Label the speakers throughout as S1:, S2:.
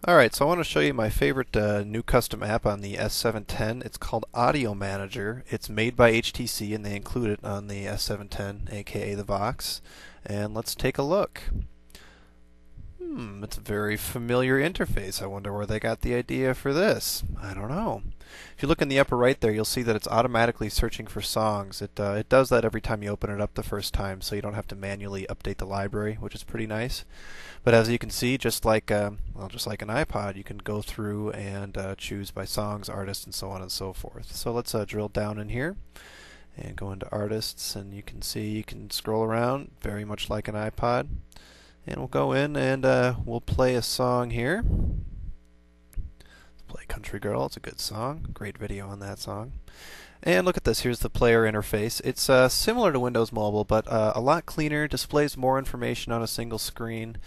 S1: Alright, so I want to show you my favorite new custom app on the S710. It's called Audio Manager. It's made by HTC and they include it on the S710, aka the Vox. And let's take a look. It's a very familiar interface. I wonder where they got the idea for this. I don't know. If you look in the upper right there, you'll see that it's automatically searching for songs. It does that every time you open it up the first time, so you don't have to manually update the library, which is pretty nice. But as you can see, just like just like an iPod, you can go through and choose by songs, artists, and so on and so forth. So let's drill down in here and go into artists, and you can see you can scroll around very much like an iPod. And we'll go in and we'll play a song here. Let's play Country Girl. It's a good song. Great video on that song. And look at this. Here's the player interface. It's similar to Windows Mobile, but a lot cleaner. Displays more information on a single screen.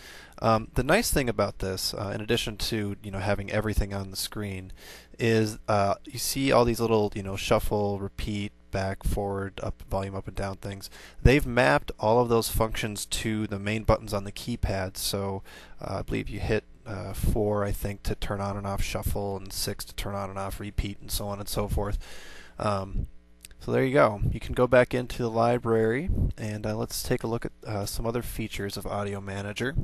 S1: The nice thing about this, in addition to having everything on the screen, is you see all these little shuffle, repeat, back, forward, up, volume up and down things. They've mapped all of those functions to the main buttons on the keypad. So I believe you hit 4, I think, to turn on and off shuffle, and 6 to turn on and off repeat, and so on and so forth. So there you go. You can go back into the library, and let's take a look at some other features of Audio Manager.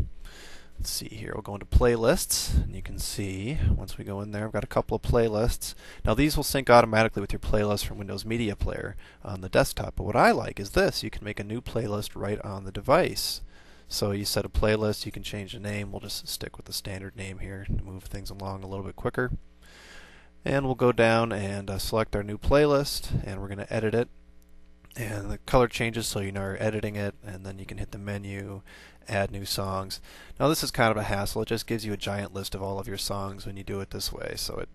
S1: Let's see here. We'll go into playlists, and you can see once we go in there, I've got a couple of playlists. Now these will sync automatically with your playlist from Windows Media Player on the desktop. But what I like is this: you can make a new playlist right on the device. So you set a playlist, you can change the name. We'll just stick with the standard name here to move things along a little bit quicker. And we'll go down and select our new playlist, and we're going to edit it. And the color changes so you know you're editing it, and then you can hit the menu, add new songs. Now this is kind of a hassle. It just gives you a giant list of all of your songs when you do it this way, so it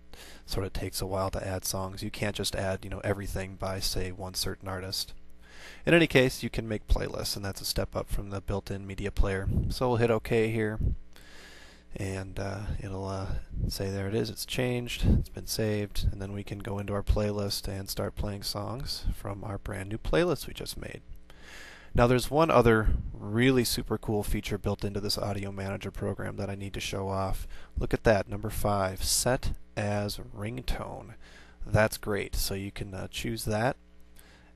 S1: sort of takes a while to add songs. You can't just add everything by, say, one certain artist. In any case, you can make playlists, and that's a step up from the built-in media player. So we'll hit OK here, and it'll say there it is, it's changed, it's been saved, and then we can go into our playlist and start playing songs from our brand new playlist we just made. Now there's one other really super cool feature built into this Audio Manager program that I need to show off. Look at that, number 5, set as ringtone. That's great. So you can choose that,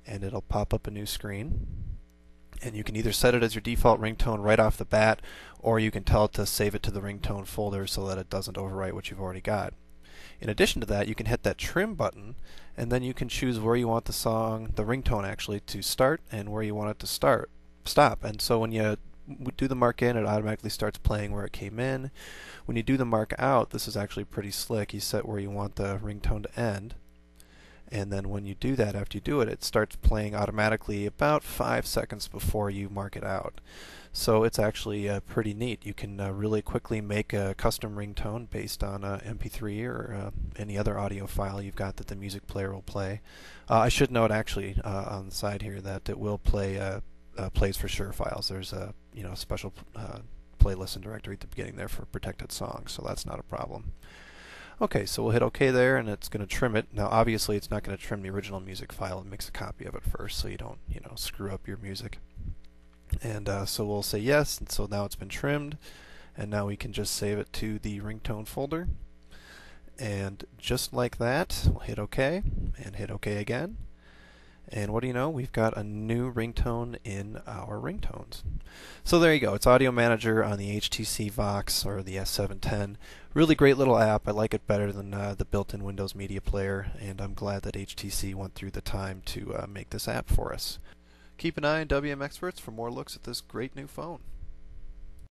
S1: and it'll pop up a new screen. And you can either set it as your default ringtone right off the bat, or you can tell it to save it to the ringtone folder so that it doesn't overwrite what you've already got. In addition to that, you can hit that trim button, and then you can choose where you want the song, the ringtone actually, to start, and where you want it to stop. And so when you do the mark in, it automatically starts playing where it came in. When you do the mark out, this is actually pretty slick. You set where you want the ringtone to end. And then when you do that, after you do it, it starts playing automatically about 5 seconds before you mark it out. So it's actually pretty neat. You can really quickly make a custom ringtone based on MP3 or any other audio file you've got that the music player will play. I should note actually on the side here that it will play plays for sure files. There's a special playlist and directory at the beginning there for protected songs, so that's not a problem. Okay, so we'll hit OK there, and it's going to trim it. Now, obviously, it's not going to trim the original music file. It makes a copy of it first, so you don't, screw up your music. And so we'll say yes, and so now it's been trimmed, and now we can just save it to the ringtone folder. And just like that, we'll hit OK, and hit OK again. And what do you know? We've got a new ringtone in our ringtones. So there you go. It's Audio Manager on the HTC Vox or the S710. Really great little app. I like it better than the built-in Windows Media Player, and I'm glad that HTC went through the time to make this app for us. Keep an eye on WM Experts for more looks at this great new phone.